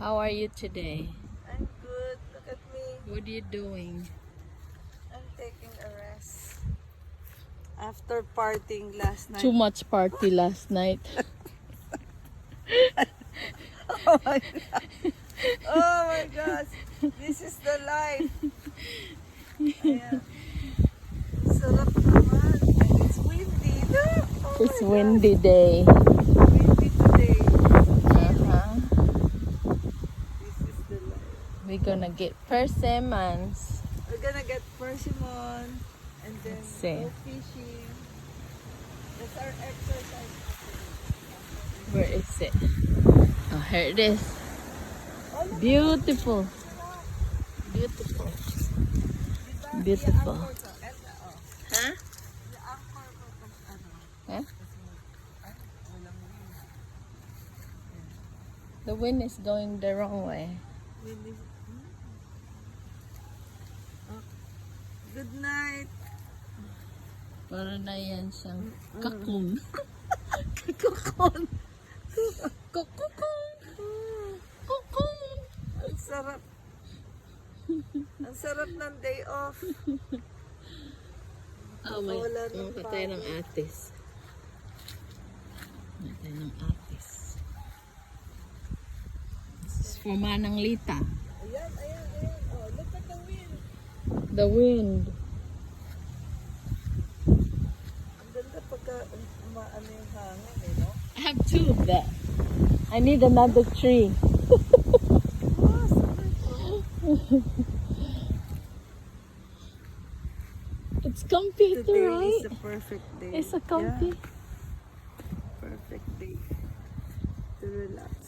How are you today? I'm good. Look at me. What are you doing? I'm taking a rest. After partying last night. Too much party last night. Oh my God. Oh my gosh. This is the life. Ayan. Sarap naman. And it's windy. Look. Oh It's my windy day. gosh. Windy today. Uh-huh. This is the life. We're gonna get persimmons. We're gonna get persimmon and then Let's see. go fishing. That's our exercise. Where is it? Oh, here it is. Oh, look. Beautiful. Beautiful. Diba? Beautiful. I-anchor ko. Eto, oh. Huh? I-anchor ko kung ano. Huh? Ay, walang wind. The wind is going the wrong way. Wind is... Oh. Good night. Para na yan siyang kakun. Kakon. Kakun. Kakun. Ang sarap. Ang sarap ng day off. Oh my. Wala nang Patay ng pagod. atis. Patay ng atis. This is for Manang Lita. Ayan, ayan, ayan. Oh, look at the wind. The wind. Ang ganda pagka umaano yung hangin, eh, no? I have two of that. I need another tree. Oh, sarap. Oh. It's comfy too, Today right? is a perfect day. It's a comfy. Yeah, perfect day to relax.